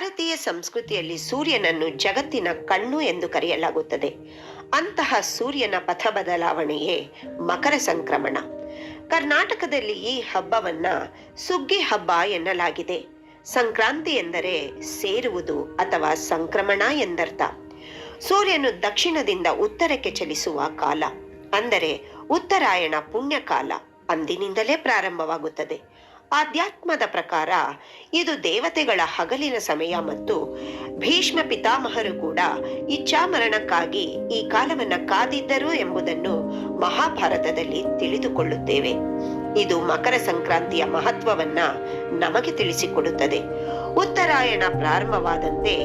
ಭಾರತೀಯ ಸಂಸ್ಕೃತಿಯಲ್ಲಿ ಸೂರ್ಯನನ್ನು ಜಗತ್ತಿನ ಕಣ್ಣು ಎಂದು ಕರೆಯಲಾಗುತ್ತದೆ. ಅಂತಹ ಸೂರ್ಯನ ಪಥ ಬದಲಾವಣೆಯೇ ಮಕರ ಸಂಕ್ರಮಣ. ಕರ್ನಾಟಕದಲ್ಲಿ ಈ ಹಬ್ಬವನ್ನ ಸುಗ್ಗಿ ಹಬ್ಬ ಎನ್ನಲಾಗಿದೆ. ಸಂಕ್ರಾಂತಿ ಎಂದರೆ ಸೇರುವುದು ಅಥವಾ ಸಂಕ್ರಮಣ ಎಂದರ್ಥ. ಸೂರ್ಯನು ದಕ್ಷಿಣದಿಂದ ಉತ್ತರಕ್ಕೆ ಚಲಿಸುವ ಕಾಲ, ಅಂದರೆ ಉತ್ತರಾಯಣ ಪುಣ್ಯಕಾಲ ಅಂದಿನಿಂದಲೇ ಪ್ರಾರಂಭವಾಗುತ್ತದೆ. ಆಧ್ಯಾತ್ಮದ ಪ್ರಕಾರ ಇದು ದೇವತೆಗಳ ಹಗಲಿನ ಸಮಯ ಮತ್ತು ಭೀಷ್ಮ ಪಿತಾಮಹರು ಕೂಡ ಇಚ್ಛಾಮರಣಕ್ಕಾಗಿ ಈ ಕಾಲವನ್ನ ಕಾದಿದ್ದರು ಎಂಬುದನ್ನು ಮಹಾಭಾರತದಲ್ಲಿ ತಿಳಿದುಕೊಳ್ಳುತ್ತೇವೆ. ಇದು ಮಕರ ಸಂಕ್ರಾಂತಿಯ ಮಹತ್ವವನ್ನ ನಮಗೆ ತಿಳಿಸಿಕೊಡುತ್ತದೆ. ಉತ್ತರಾಯಣ ಪ್ರಾರಂಭವಾದಂತೆ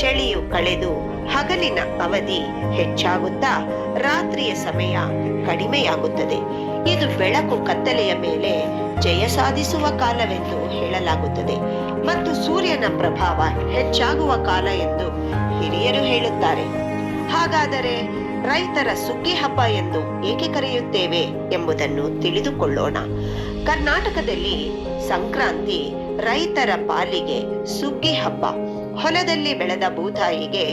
ಚಳಿಯು ಕಳೆದು ಹಗಲಿನ ಅವಧಿ ಹೆಚ್ಚಾಗುತ್ತಾ ರಾತ್ರಿಯ ಸಮಯ ಕಡಿಮೆಯಾಗುತ್ತದೆ. ಇದು ಬೆಳಕು ಕತ್ತಲೆಯ ಮೇಲೆ ಜಯ ಸಾಧಿಸುವ ಕಾಲವೆಂದು ಹೇಳಲಾಗುತ್ತದೆ ಮತ್ತು ಸೂರ್ಯನ ಪ್ರಭಾವ ಹೆಚ್ಚಾಗುವ ಕಾಲ ಎಂದು ಹಿರಿಯರು ಹೇಳುತ್ತಾರೆ. ಹಾಗಾದರೆ ರೈತರ ಸುಗ್ಗಿ ಹಬ್ಬ ಎಂದು ಏಕೆ ಕರೆಯುತ್ತೇವೆ ಎಂಬುದನ್ನು ತಿಳಿದುಕೊಳ್ಳೋಣ. ಕರ್ನಾಟಕದಲ್ಲಿ ಸಂಕ್ರಾಂತಿ ರೈತರ ಪಾಲಿಗೆ ಸುಗ್ಗಿ ಹಬ್ಬ. ಹೊಲದಲ್ಲಿ ಬೆಳೆದ ಭೂತಾಯಿಗೆ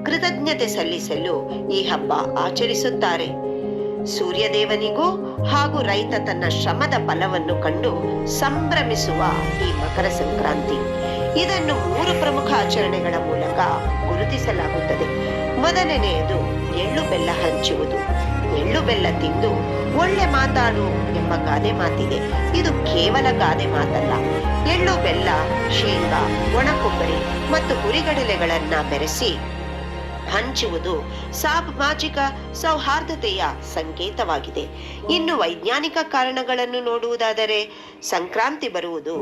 ಕೃತಜ್ಞತೆ ಸಲ್ಲಿಸಲು ಈ ಹಬ್ಬ ಆಚರಿಸುತ್ತಾರೆ. ಸೂರ್ಯದೇವನಿಗೂ ಹಾಗೂ ರೈತ ತನ್ನ ಶ್ರಮದ ಫಲವನ್ನು ಕಂಡು ಸಂಭ್ರಮಿಸುವ ಈ ಮಕರ ಸಂಕ್ರಾಂತಿ. ಇದನ್ನು 3 ಪ್ರಮುಖ ಆಚರಣೆಗಳ ಮೂಲಕ ಗುರುತಿಸಲಾಗುತ್ತದೆ. ಮೊದಲನೆಯದು ಎಳ್ಳು ಬೆಲ್ಲ ಹಂಚುವುದು. ಎಳ್ಳು ಬೆಲ್ಲ ತಿಂದು ಒಳ್ಳೆ ಮಾತಾಡು ಎಂಬ ಗಾದೆ ಮಾತಿದೆ. ಇದು ಕೇವಲ ಗಾದೆ ಮಾತಲ್ಲ. ಎಳ್ಳು ಬೆಲ್ಲ, ಶೇಂಗಾ, ಒಣ ಕೊಬ್ಬರಿ ಮತ್ತು ಹುರಿಗಡಲೆಗಳನ್ನ ಬೆರೆಸಿ ಹಂಚುವುದು ಸಾಮಾಜಿಕ ಸೌಹಾರ್ದತೆಯ ಸಂಕೇತವಾಗಿದೆ. ಇನ್ನು ವೈಜ್ಞಾನಿಕ ಕಾರಣಗಳನ್ನು ನೋಡುವುದಾದರೆ ಸಂಕ್ರಾಂತಿ ಬರುವುದು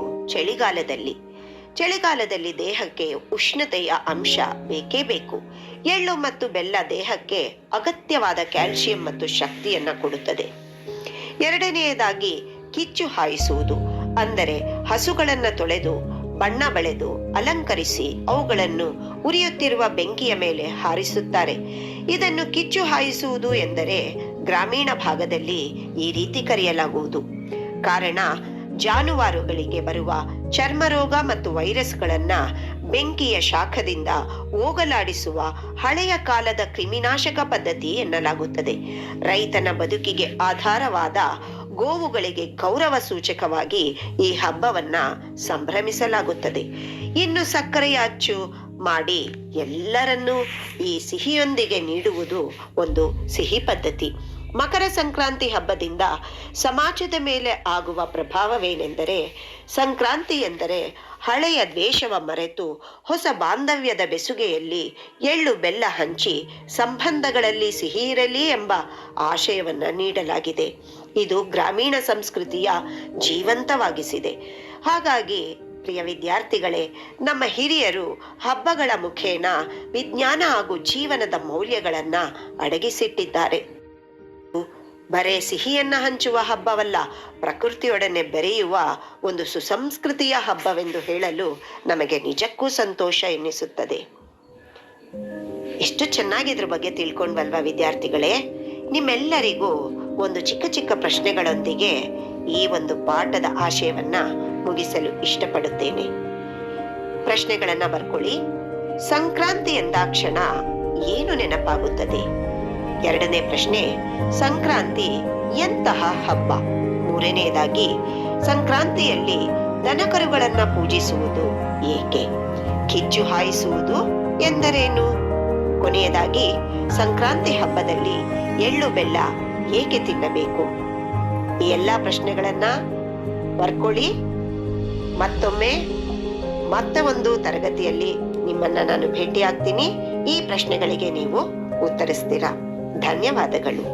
ಚಳಿಗಾಲದಲ್ಲಿ ದೇಹಕ್ಕೆ ಉಷ್ಣತೆಯ ಅಂಶ ಬೇಕೇ ಬೇಕು. ಎಳ್ಳು ಮತ್ತು ಬೆಲ್ಲ ದೇಹಕ್ಕೆ ಅಗತ್ಯವಾದ ಕ್ಯಾಲ್ಸಿಯಂ ಮತ್ತು ಶಕ್ತಿಯನ್ನ ಕೊಡುತ್ತದೆ. ಎರಡನೆಯದಾಗಿ ಕಿಚ್ಚು ಹಾಯಿಸುವುದು, ಅಂದರೆ ಹಸುಗಳನ್ನ ತೊಳೆದು ಬಣ್ಣ ಬಳೆದು ಅಲಂಕರಿಸಿ ಅವುಗಳನ್ನು ಉರಿಯುತ್ತಿರುವ ಬೆಂಕಿಯ ಮೇಲೆ ಹಾರಿಸುತ್ತಾರೆ. ಇದನ್ನು ಕಿಚ್ಚು ಹಾಯಿಸುವುದು ಎಂದರೆ ಗ್ರಾಮೀಣ ಭಾಗದಲ್ಲಿ ಈ ರೀತಿ ಕರೆಯಲಾಗುವುದು. ಕಾರಣ, ಜಾನುವಾರುಗಳಿಗೆ ಬರುವ ಚರ್ಮರೋಗ ಮತ್ತು ವೈರಸ್ಗಳನ್ನ ಬೆಂಕಿಯ ಶಾಖದಿಂದ ಹೋಗಲಾಡಿಸುವ ಹಳೆಯ ಕಾಲದ ಕ್ರಿಮಿನಾಶಕ ಪದ್ಧತಿ ಎನ್ನಲಾಗುತ್ತದೆ. ರೈತನ ಬದುಕಿಗೆ ಆಧಾರವಾದ ಗೋವುಗಳಿಗೆ ಗೌರವ ಸೂಚಕವಾಗಿ ಈ ಹಬ್ಬವನ್ನ ಸಂಭ್ರಮಿಸಲಾಗುತ್ತದೆ. ಇನ್ನು ಸಕ್ಕರೆಯ ಅಚ್ಚು ಮಾಡಿ ಎಲ್ಲರನ್ನೂ ಈ ಸಿಹಿಯೊಂದಿಗೆ ನೀಡುವುದು ಒಂದು ಸಿಹಿ ಪದ್ಧತಿ. ಮಕರ ಸಂಕ್ರಾಂತಿ ಹಬ್ಬದಿಂದ ಸಮಾಜದ ಮೇಲೆ ಆಗುವ ಪ್ರಭಾವವೇನೆಂದರೆ, ಸಂಕ್ರಾಂತಿ ಎಂದರೆ ಹಳೆಯ ದ್ವೇಷವ ಮರೆತು ಹೊಸ ಬಾಂಧವ್ಯದ ಬೆಸುಗೆಯಲ್ಲಿ ಎಳ್ಳು ಬೆಲ್ಲ ಹಂಚಿ ಸಂಬಂಧಗಳಲ್ಲಿ ಸಿಹಿ ಇರಲಿ ಎಂಬ ಆಶಯವನ್ನ ನೀಡಲಾಗಿದೆ. ಇದು ಗ್ರಾಮೀಣ ಸಂಸ್ಕೃತಿಯ ಜೀವಂತವಾಗಿಸಿದೆ. ಹಾಗಾಗಿ ಪ್ರಿಯ ವಿದ್ಯಾರ್ಥಿಗಳೇ, ನಮ್ಮ ಹಿರಿಯರು ಹಬ್ಬಗಳ ಮುಖೇನ ವಿಜ್ಞಾನ ಹಾಗೂ ಜೀವನದ ಮೌಲ್ಯಗಳನ್ನ ಅಡಗಿಸಿಟ್ಟಿದ್ದಾರೆ. ಬರೇ ಸಿಹಿಯನ್ನ ಹಂಚುವ ಹಬ್ಬವಲ್ಲ, ಪ್ರಕೃತಿಯೊಡನೆ ಬೆರೆಯುವ ಒಂದು ಸುಸಂಸ್ಕೃತಿಯ ಹಬ್ಬವೆಂದು ಹೇಳಲು ನಮಗೆ ನಿಜಕ್ಕೂ ಸಂತೋಷ ಎನ್ನಿಸುತ್ತದೆ. ಎಷ್ಟು ಚೆನ್ನಾಗಿ ಇದ್ರ ಬಗ್ಗೆ ತಿಳ್ಕೊಂಡ್ವಲ್ವಾ ವಿದ್ಯಾರ್ಥಿಗಳೇ? ನಿಮ್ಮೆಲ್ಲರಿಗೂ ಒಂದು ಚಿಕ್ಕ ಚಿಕ್ಕ ಪ್ರಶ್ನೆಗಳೊಂದಿಗೆ ಈ ಒಂದು ಪಾಠದ ಆಶಯವನ್ನ ಮುಗಿಸಲು ಇಷ್ಟಪಡುತ್ತೇನೆ. ಪ್ರಶ್ನೆಗಳನ್ನ ಬರ್ಕೊಳ್ಳಿ. ಸಂಕ್ರಾಂತಿ ಎಂದಾಕ್ಷಣ ಏನು ನೆನಪಾಗುತ್ತದೆ? ಎರಡನೇ ಪ್ರಶ್ನೆ, ಸಂಕ್ರಾಂತಿ ಎಂತಹ ಹಬ್ಬ? ಮೂರನೆಯದಾಗಿ, ಸಂಕ್ರಾಂತಿಯಲ್ಲಿ ದನಕರುಗಳನ್ನ ಪೂಜಿಸುವುದು ಏಕೆ? ಕಿಚ್ಚು ಹಾಯಿಸುವುದು ಎಂದರೇನು? ಕೊನೆಯದಾಗಿ, ಸಂಕ್ರಾಂತಿ ಹಬ್ಬದಲ್ಲಿ ಎಳ್ಳು ಬೆಲ್ಲ ಏಕೆ ತಿನ್ನಬೇಕು? ಈ ಎಲ್ಲಾ ಪ್ರಶ್ನೆಗಳನ್ನ ಬರ್ಕೊಳ್ಳಿ. ಮತ್ತೆ ಒಂದು ತರಗತಿಯಲ್ಲಿ ನಿಮ್ಮನ್ನ ನಾನು ಭೇಟಿಯಾಗ್ತೀನಿ. ಈ ಪ್ರಶ್ನೆಗಳಿಗೆ ನೀವು ಉತ್ತರಿಸ್ತೀರಾ. ಧನ್ಯವಾದಗಳು.